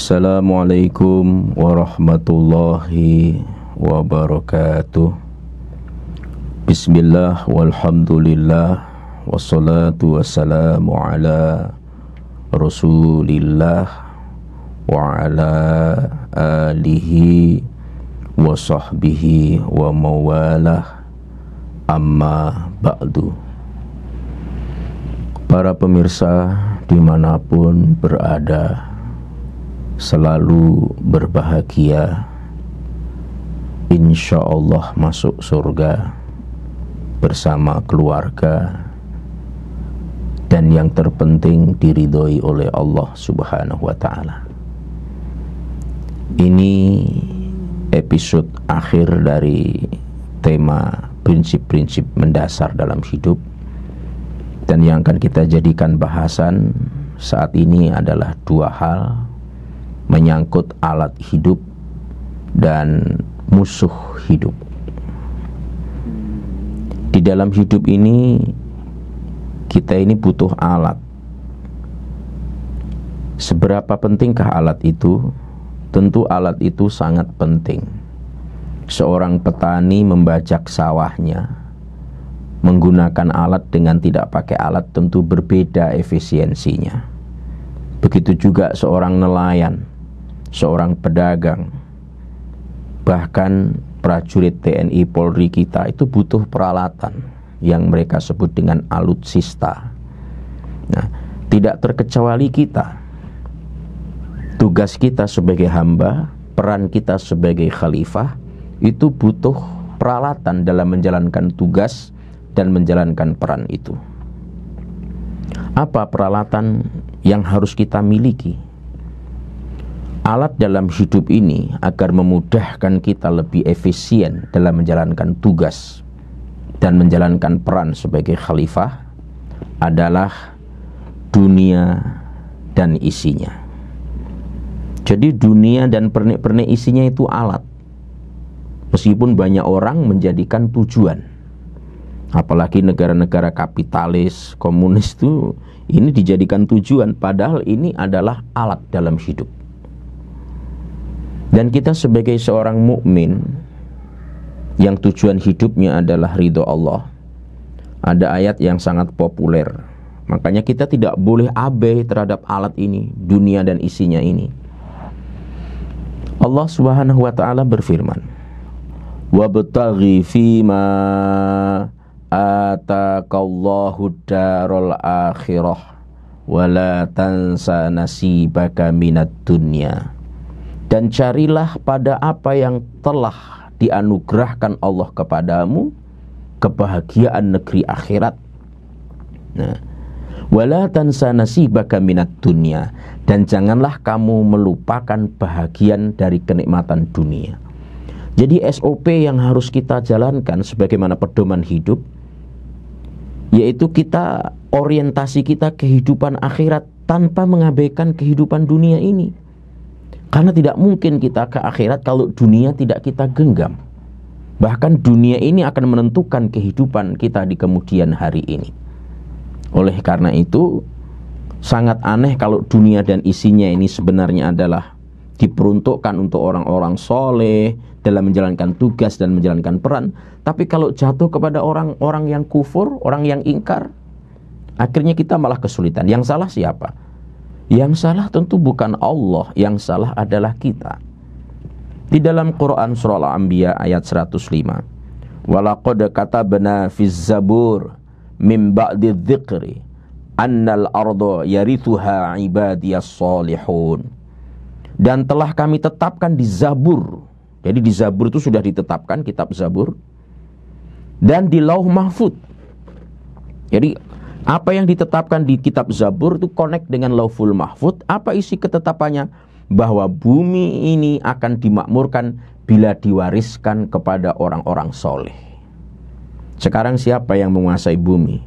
Assalamualaikum warahmatullahi wabarakatuh. Bismillah walhamdulillah wassalatu wassalamu ala Rasulillah wa ala alihi wa sahbihi wa mawalah, amma ba'du. Para pemirsa dimanapun berada, selalu berbahagia, insya Allah masuk surga bersama keluarga, dan yang terpenting diridhoi oleh Allah Subhanahu wa Ta'ala. Ini episode akhir dari tema prinsip-prinsip mendasar dalam hidup, dan yang akan kita jadikan bahasan saat ini adalah dua hal, menyangkut alat hidup dan musuh hidup. Di dalam hidup ini, kita ini butuh alat. Seberapa pentingkah alat itu? Tentu alat itu sangat penting. Seorang petani membajak sawahnya menggunakan alat dengan tidak pakai alat tentu berbeda efisiensinya. Begitu juga seorang nelayan, seorang pedagang, bahkan prajurit TNI Polri kita itu butuh peralatan yang mereka sebut dengan alutsista. Nah, tidak terkecuali kita. Tugas kita sebagai hamba, peran kita sebagai khalifah itu butuh peralatan dalam menjalankan tugas dan menjalankan peran itu. Apa peralatan yang harus kita miliki? Alat dalam hidup ini agar memudahkan kita lebih efisien dalam menjalankan tugas dan menjalankan peran sebagai khalifah adalah dunia dan isinya. Jadi dunia dan pernik-pernik isinya itu alat. Meskipun banyak orang menjadikan tujuan, apalagi negara-negara kapitalis, komunis itu ini dijadikan tujuan, padahal ini adalah alat dalam hidup. Dan kita sebagai seorang mukmin yang tujuan hidupnya adalah ridho Allah, ada ayat yang sangat populer. Makanya kita tidak boleh abai terhadap alat ini, dunia dan isinya ini. Allah Subhanahu wa Ta'ala berfirman, "Wabtaghi fima ataqallahu darul akhirah wa la tansa nasibaka minad dunya." Dan carilah pada apa yang telah dianugerahkan Allah kepadamu, kebahagiaan negeri akhirat. Nah, wala tansa nasibaka minad dunya, dan janganlah kamu melupakan bahagian dari kenikmatan dunia. Jadi SOP yang harus kita jalankan sebagaimana pedoman hidup, yaitu kita orientasi kita kehidupan akhirat tanpa mengabaikan kehidupan dunia ini. Karena tidak mungkin kita ke akhirat kalau dunia tidak kita genggam. Bahkan dunia ini akan menentukan kehidupan kita di kemudian hari ini. Oleh karena itu, sangat aneh kalau dunia dan isinya ini sebenarnya adalah diperuntukkan untuk orang-orang soleh dalam menjalankan tugas dan menjalankan peran. Tapi kalau jatuh kepada orang-orang yang kufur, orang yang ingkar, akhirnya kita malah kesulitan. Yang salah siapa? Yang salah tentu bukan Allah, yang salah adalah kita. Di dalam Quran surah Al-Anbiya ayat 105, "Walaqad katabna fiz zabur min ba'di dzikri annal arda yarithuha ibadiyas salihun." Dan telah kami tetapkan di Zabur. Jadi di Zabur itu sudah ditetapkan, kitab Zabur, dan di Lauh Mahfud. Jadi apa yang ditetapkan di kitab Zabur itu connect dengan Lauhul Mahfud. Apa isi ketetapannya? Bahwa bumi ini akan dimakmurkan bila diwariskan kepada orang-orang soleh. Sekarang siapa yang menguasai bumi?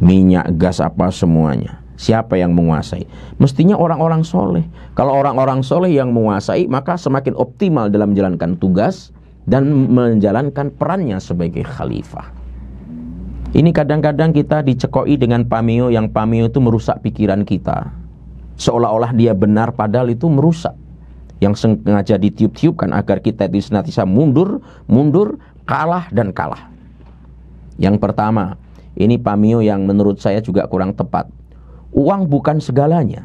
Minyak, gas, apa semuanya? Siapa yang menguasai? Mestinya orang-orang soleh. Kalau orang-orang soleh yang menguasai, maka semakin optimal dalam menjalankan tugas dan menjalankan perannya sebagai khalifah. Ini kadang-kadang kita dicekoi dengan pameo, yang pameo itu merusak pikiran kita. Seolah-olah dia benar padahal itu merusak. yang sengaja ditiup-tiupkan agar kita itu senantiasa mundur, kalah dan kalah. Yang pertama, ini pamio yang menurut saya juga kurang tepat. Uang bukan segalanya.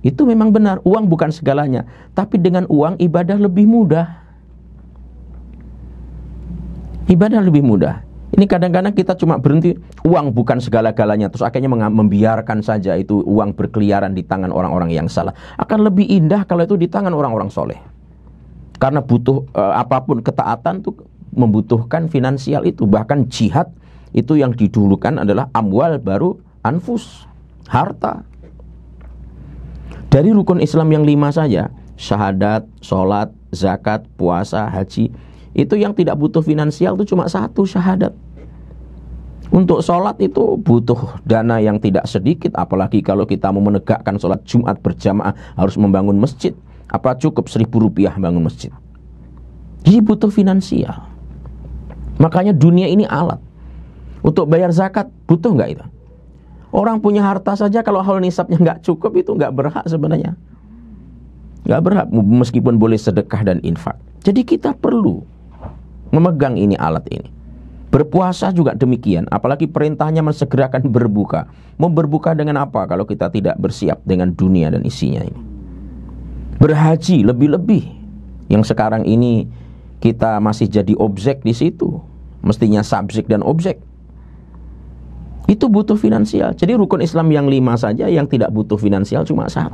Itu memang benar, uang bukan segalanya. Tapi dengan uang ibadah lebih mudah. Ibadah lebih mudah. Ini kadang-kadang kita cuma berhenti, uang bukan segala-galanya, terus akhirnya membiarkan saja itu uang berkeliaran di tangan orang-orang yang salah. Akan lebih indah kalau itu di tangan orang-orang soleh. Karena butuh apapun ketaatan itu membutuhkan finansial itu. Bahkan jihad itu yang didulukan adalah amwal baru anfus, harta. Dari rukun Islam yang 5 saja, syahadat, sholat, zakat, puasa, haji, itu yang tidak butuh finansial itu cuma 1, syahadat. Untuk sholat itu butuh dana yang tidak sedikit, apalagi kalau kita mau menegakkan sholat Jumat berjamaah harus membangun masjid. Apa cukup Rp1.000 bangun masjid? Jadi butuh finansial. Makanya dunia ini alat. Untuk bayar zakat butuh nggak itu? Orang punya harta saja kalau haul nisabnya nggak cukup itu nggak berhak sebenarnya. Nggak berhak meskipun boleh sedekah dan infak. Jadi kita perlu memegang ini, alat ini. Berpuasa juga demikian, apalagi perintahnya mensegerakan berbuka. Mau berbuka dengan apa kalau kita tidak bersiap dengan dunia dan isinya ini? Berhaji lebih-lebih. Yang sekarang ini kita masih jadi objek di situ. Mestinya subjek dan objek. Itu butuh finansial. Jadi rukun Islam yang 5 saja yang tidak butuh finansial cuma 1.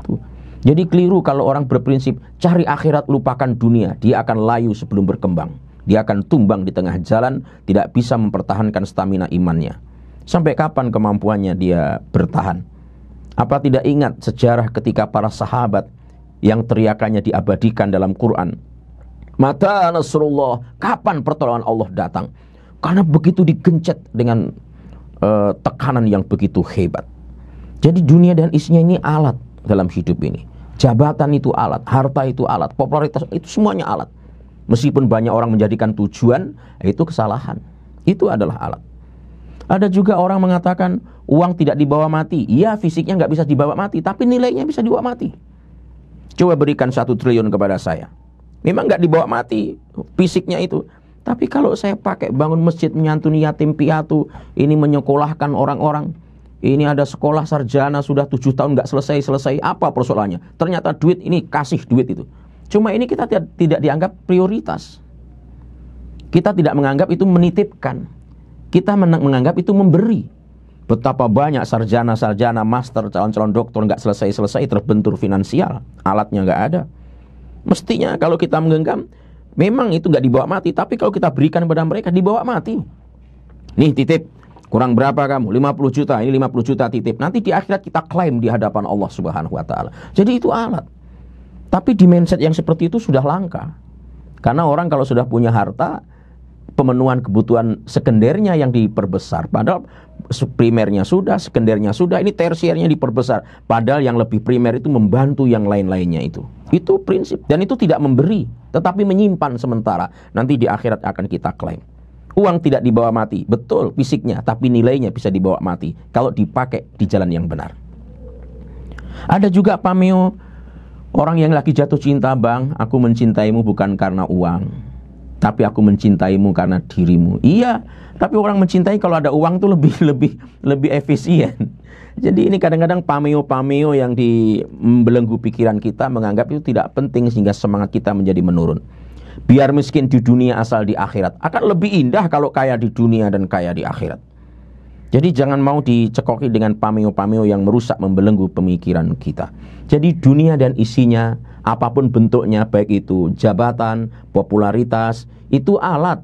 Jadi keliru kalau orang berprinsip cari akhirat lupakan dunia. Dia akan layu sebelum berkembang. Dia akan tumbang di tengah jalan, tidak bisa mempertahankan stamina imannya. Sampai kapan kemampuannya dia bertahan? Apa tidak ingat sejarah ketika para sahabat yang teriakannya diabadikan dalam Quran? Mata Nasrullah, kapan pertolongan Allah datang? Karena begitu digencet dengan tekanan yang begitu hebat. Jadi dunia dan isinya ini alat dalam hidup ini. Jabatan itu alat, harta itu alat, popularitas itu semuanya alat. Meskipun banyak orang menjadikan tujuan, itu kesalahan. Itu adalah alat. Ada juga orang mengatakan uang tidak dibawa mati. Iya, fisiknya nggak bisa dibawa mati, tapi nilainya bisa dibawa mati. Coba berikan 1 triliun kepada saya. Memang nggak dibawa mati fisiknya itu. Tapi kalau saya pakai bangun masjid, menyantuni yatim piatu, ini menyekolahkan orang-orang. Ini ada sekolah sarjana sudah 7 tahun nggak selesai-selesai. Apa persoalannya? Ternyata duit ini, kasih duit itu. Cuma ini kita tidak dianggap prioritas. Kita tidak menganggap itu menitipkan. Kita menganggap itu memberi. Betapa banyak sarjana-sarjana, master, calon-calon doktor nggak selesai-selesai terbentur finansial. Alatnya nggak ada. Mestinya kalau kita menggenggam, memang itu nggak dibawa mati. Tapi kalau kita berikan kepada mereka, dibawa mati. Nih titip, kurang berapa kamu? 50 juta, ini 50 juta titip. Nanti di akhirat kita klaim di hadapan Allah Subhanahu wa Ta'ala. Jadi itu alat. Tapi di mindset yang seperti itu sudah langka. Karena orang kalau sudah punya harta, pemenuhan kebutuhan sekundernya yang diperbesar. Padahal primernya sudah, sekundernya sudah, ini tersiernya diperbesar. Padahal yang lebih primer itu membantu yang lain-lainnya itu. Itu prinsip. Dan itu tidak memberi, tetapi menyimpan sementara. Nanti di akhirat akan kita klaim. Uang tidak dibawa mati, betul fisiknya, tapi nilainya bisa dibawa mati kalau dipakai di jalan yang benar. Ada juga pameo, orang yang lagi jatuh cinta, bang, aku mencintaimu bukan karena uang, tapi aku mencintaimu karena dirimu. Iya, tapi orang mencintai kalau ada uang tuh lebih efisien. Jadi ini kadang-kadang pameo-pameo yang membelenggu pikiran kita, menganggap itu tidak penting sehingga semangat kita menjadi menurun. Biar miskin di dunia asal di akhirat. Akan lebih indah kalau kaya di dunia dan kaya di akhirat. Jadi jangan mau dicekoki dengan pameo-pameo yang merusak, membelenggu pemikiran kita. Jadi dunia dan isinya, apapun bentuknya, baik itu jabatan, popularitas, itu alat.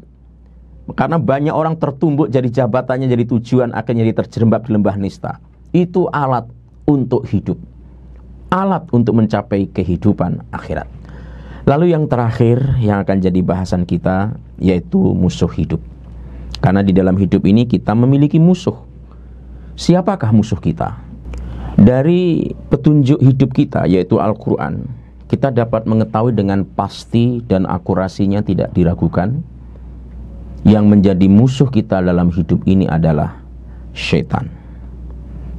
Karena banyak orang tertumbuk jadi jabatannya, jadi tujuan, akhirnya jadi terjerembab di lembah nista. Itu alat untuk hidup. Alat untuk mencapai kehidupan akhirat. Lalu yang terakhir yang akan jadi bahasan kita, yaitu musuh hidup. Karena di dalam hidup ini kita memiliki musuh. Siapakah musuh kita? Dari petunjuk hidup kita, yaitu Al-Quran, kita dapat mengetahui dengan pasti dan akurasinya tidak diragukan, yang menjadi musuh kita dalam hidup ini adalah syaitan.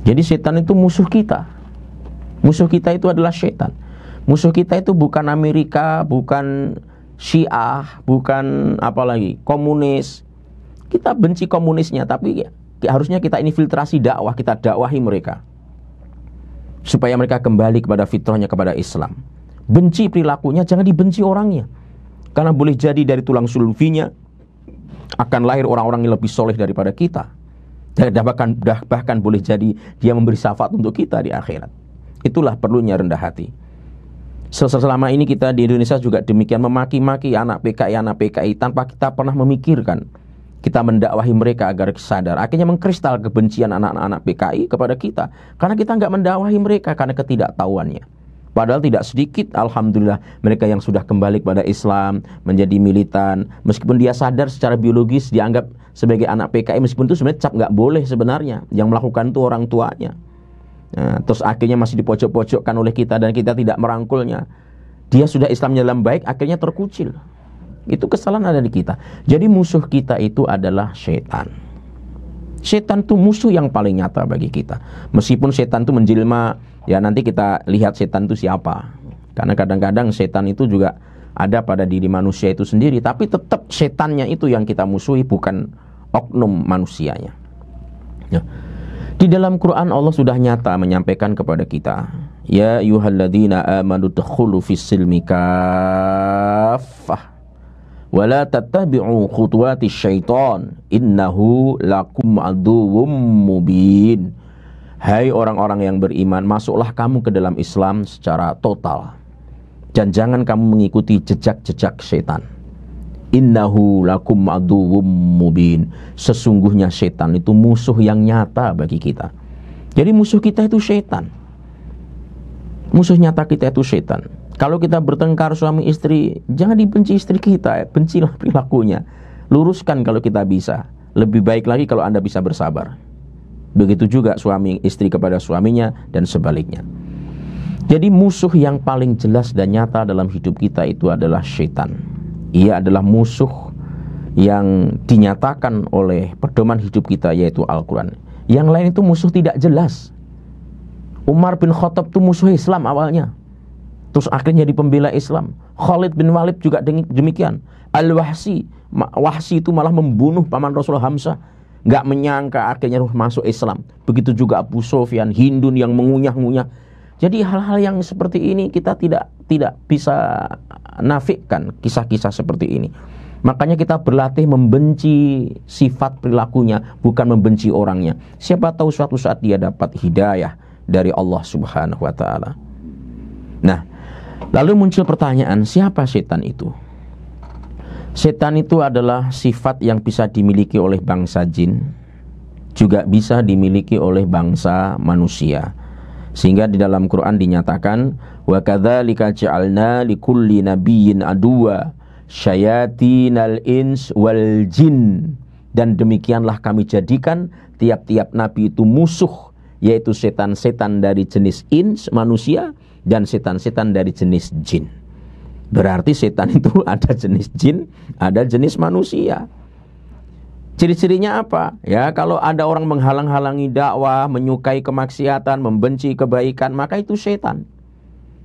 Jadi syaitan itu musuh kita. Musuh kita itu adalah syaitan. Musuh kita itu bukan Amerika, bukan Syiah, bukan apalagi komunis. Kita benci komunisnya, tapi harusnya kita ini filtrasi dakwah, kita dakwahi mereka supaya mereka kembali kepada fitrahnya, kepada Islam. Benci perilakunya, jangan dibenci orangnya. Karena boleh jadi dari tulang sulbinya akan lahir orang-orang yang lebih soleh daripada kita. Dan bahkan boleh jadi dia memberi syafaat untuk kita di akhirat. Itulah perlunya rendah hati. Selama ini kita di Indonesia juga demikian, memaki-maki anak PKI tanpa kita pernah memikirkan. Kita mendakwahi mereka agar sadar. Akhirnya mengkristal kebencian anak-anak PKI kepada kita, karena kita nggak mendakwahi mereka karena ketidaktahuannya. Padahal tidak sedikit, alhamdulillah, mereka yang sudah kembali kepada Islam, menjadi militan. Meskipun dia sadar secara biologis dianggap sebagai anak PKI, meskipun itu sebenarnya cap nggak boleh sebenarnya. Yang melakukan itu orang tuanya. Nah, terus akhirnya masih dipojok-pojokkan oleh kita dan kita tidak merangkulnya. Dia sudah Islamnya dalam baik, akhirnya terkucil. Itu kesalahan ada di kita. Jadi musuh kita itu adalah setan. Setan itu musuh yang paling nyata bagi kita. Meskipun setan itu menjelma, ya nanti kita lihat setan itu siapa. Karena kadang-kadang setan itu juga ada pada diri manusia itu sendiri. Tapi tetap setannya itu yang kita musuhi, bukan oknum manusianya. Ya. Di dalam Quran Allah sudah nyata menyampaikan kepada kita, ya ayyuhalladzina amanu dkhulu fis-silmi kaffah wa la tattabi'u khutuwatis syaitan innahu lakum aduwwum mubin. Hai orang-orang yang beriman, masuklah kamu ke dalam Islam secara total dan jangan kamu mengikuti jejak-jejak setan. Innahu lakum aduwwum mubin. Sesungguhnya setan itu musuh yang nyata bagi kita. Jadi musuh kita itu setan. Musuh nyata kita itu setan. Kalau kita bertengkar suami istri, jangan dibenci istri kita, bencilah perilakunya. Luruskan kalau kita bisa. Lebih baik lagi kalau Anda bisa bersabar. Begitu juga suami istri kepada suaminya dan sebaliknya. Jadi musuh yang paling jelas dan nyata dalam hidup kita itu adalah setan. Ia adalah musuh yang dinyatakan oleh pedoman hidup kita, yaitu Al-Quran. Yang lain itu musuh tidak jelas. Umar bin Khattab itu musuh Islam awalnya, terus akhirnya jadi pembela Islam. Khalid bin Walid juga demikian. Wahsi itu malah membunuh paman Rasulullah Hamzah. Gak menyangka akhirnya masuk Islam. Begitu juga Abu Sufyan, Hindun yang mengunyah-ngunyah. Jadi hal-hal yang seperti ini kita tidak bisa nafikan kisah-kisah seperti ini. Makanya kita berlatih membenci sifat perilakunya, bukan membenci orangnya. Siapa tahu suatu saat dia dapat hidayah dari Allah Subhanahu wa ta'ala. Nah, lalu muncul pertanyaan, siapa setan itu? Setan itu adalah sifat yang bisa dimiliki oleh bangsa jin, juga bisa dimiliki oleh bangsa manusia. Sehingga di dalam Quran dinyatakan, wa kadzalika ja'alna likulli nabiyyin aduwa syayatinal ins wal jin. Dan demikianlah kami jadikan tiap-tiap nabi itu musuh, yaitu setan-setan dari jenis ins manusia dan setan-setan dari jenis jin. Berarti setan itu ada jenis jin, ada jenis manusia. Ciri-cirinya apa? Ya, kalau ada orang menghalang-halangi dakwah, menyukai kemaksiatan, membenci kebaikan, maka itu setan.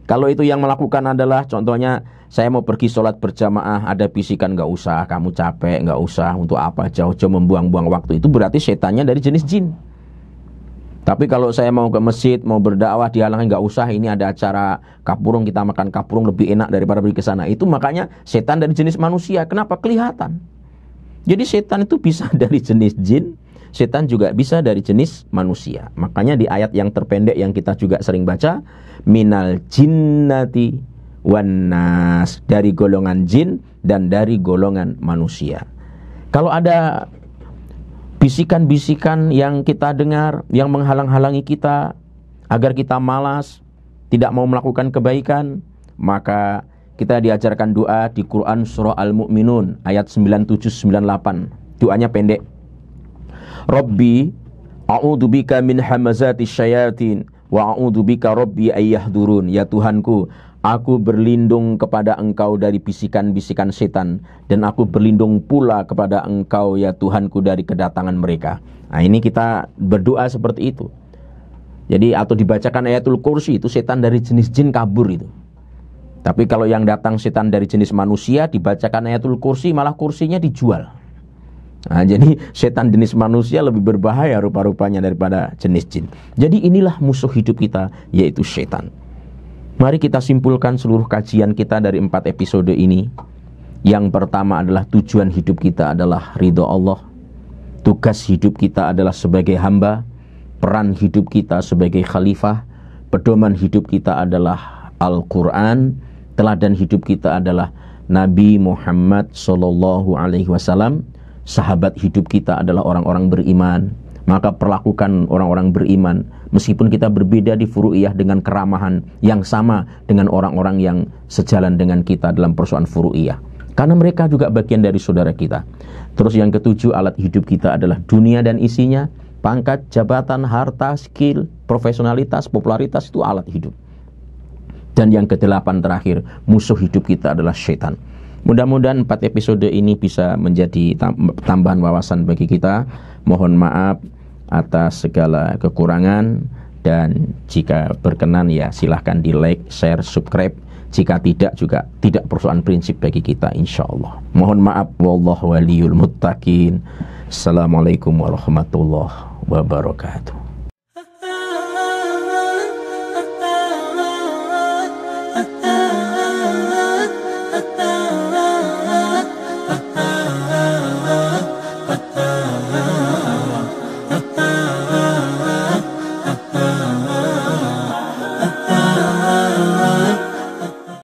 Kalau itu yang melakukan adalah, contohnya, saya mau pergi sholat berjamaah, ada bisikan, gak usah, kamu capek, gak usah, untuk apa, jauh-jauh membuang-buang waktu, itu berarti setannya dari jenis jin. Tapi kalau saya mau ke masjid, mau berdakwah, dihalangi, gak usah, ini ada acara kapurung, kita makan kapurung lebih enak daripada pergi ke sana. Itu makanya setan dari jenis manusia. Kenapa? Kelihatan. Jadi setan itu bisa dari jenis jin, setan juga bisa dari jenis manusia. Makanya di ayat yang terpendek yang kita juga sering baca, minal jinnati wan nas, dari golongan jin dan dari golongan manusia. Kalau ada bisikan-bisikan yang kita dengar, yang menghalang-halangi kita agar kita malas, tidak mau melakukan kebaikan, maka kita diajarkan doa di Quran surah Al-Mu'minun ayat 97-98. Doanya pendek. Rabbi a'udzubika min hamazatis syayatin wa a'udzubika rabbi ayyahdurun. Ya Tuhanku, aku berlindung kepada Engkau dari bisikan-bisikan setan, dan aku berlindung pula kepada Engkau ya Tuhanku dari kedatangan mereka. Nah, ini kita berdoa seperti itu. Jadi atau dibacakan ayatul kursi, itu setan dari jenis jin kabur itu. Tapi kalau yang datang setan dari jenis manusia, dibacakan ayatul kursi, malah kursinya dijual. Nah, jadi setan jenis manusia lebih berbahaya rupa-rupanya daripada jenis jin. Jadi inilah musuh hidup kita, yaitu setan. Mari kita simpulkan seluruh kajian kita dari 4 episode ini. Yang pertama adalah tujuan hidup kita adalah ridho Allah. Tugas hidup kita adalah sebagai hamba. Peran hidup kita sebagai khalifah. Pedoman hidup kita adalah Al-Quran. Teladan hidup kita adalah Nabi Muhammad Sallallahu Alaihi Wasallam. Sahabat hidup kita adalah orang-orang beriman. Maka perlakukan orang-orang beriman, meskipun kita berbeda di furu'iyah, dengan keramahan yang sama dengan orang-orang yang sejalan dengan kita dalam persoalan furu'iyah, karena mereka juga bagian dari saudara kita. Terus yang ketujuh, alat hidup kita adalah dunia dan isinya. Pangkat, jabatan, harta, skill, profesionalitas, popularitas, itu alat hidup. Dan yang kedelapan terakhir, musuh hidup kita adalah syaitan. Mudah-mudahan 4 episode ini bisa menjadi tambahan wawasan bagi kita. Mohon maaf atas segala kekurangan, dan jika berkenan ya silahkan di like, share, subscribe. Jika tidak juga tidak persoalan prinsip bagi kita, insyaallah. Mohon maaf, wallahu waliyul muttaqin. Assalamualaikum warahmatullahi wabarakatuh.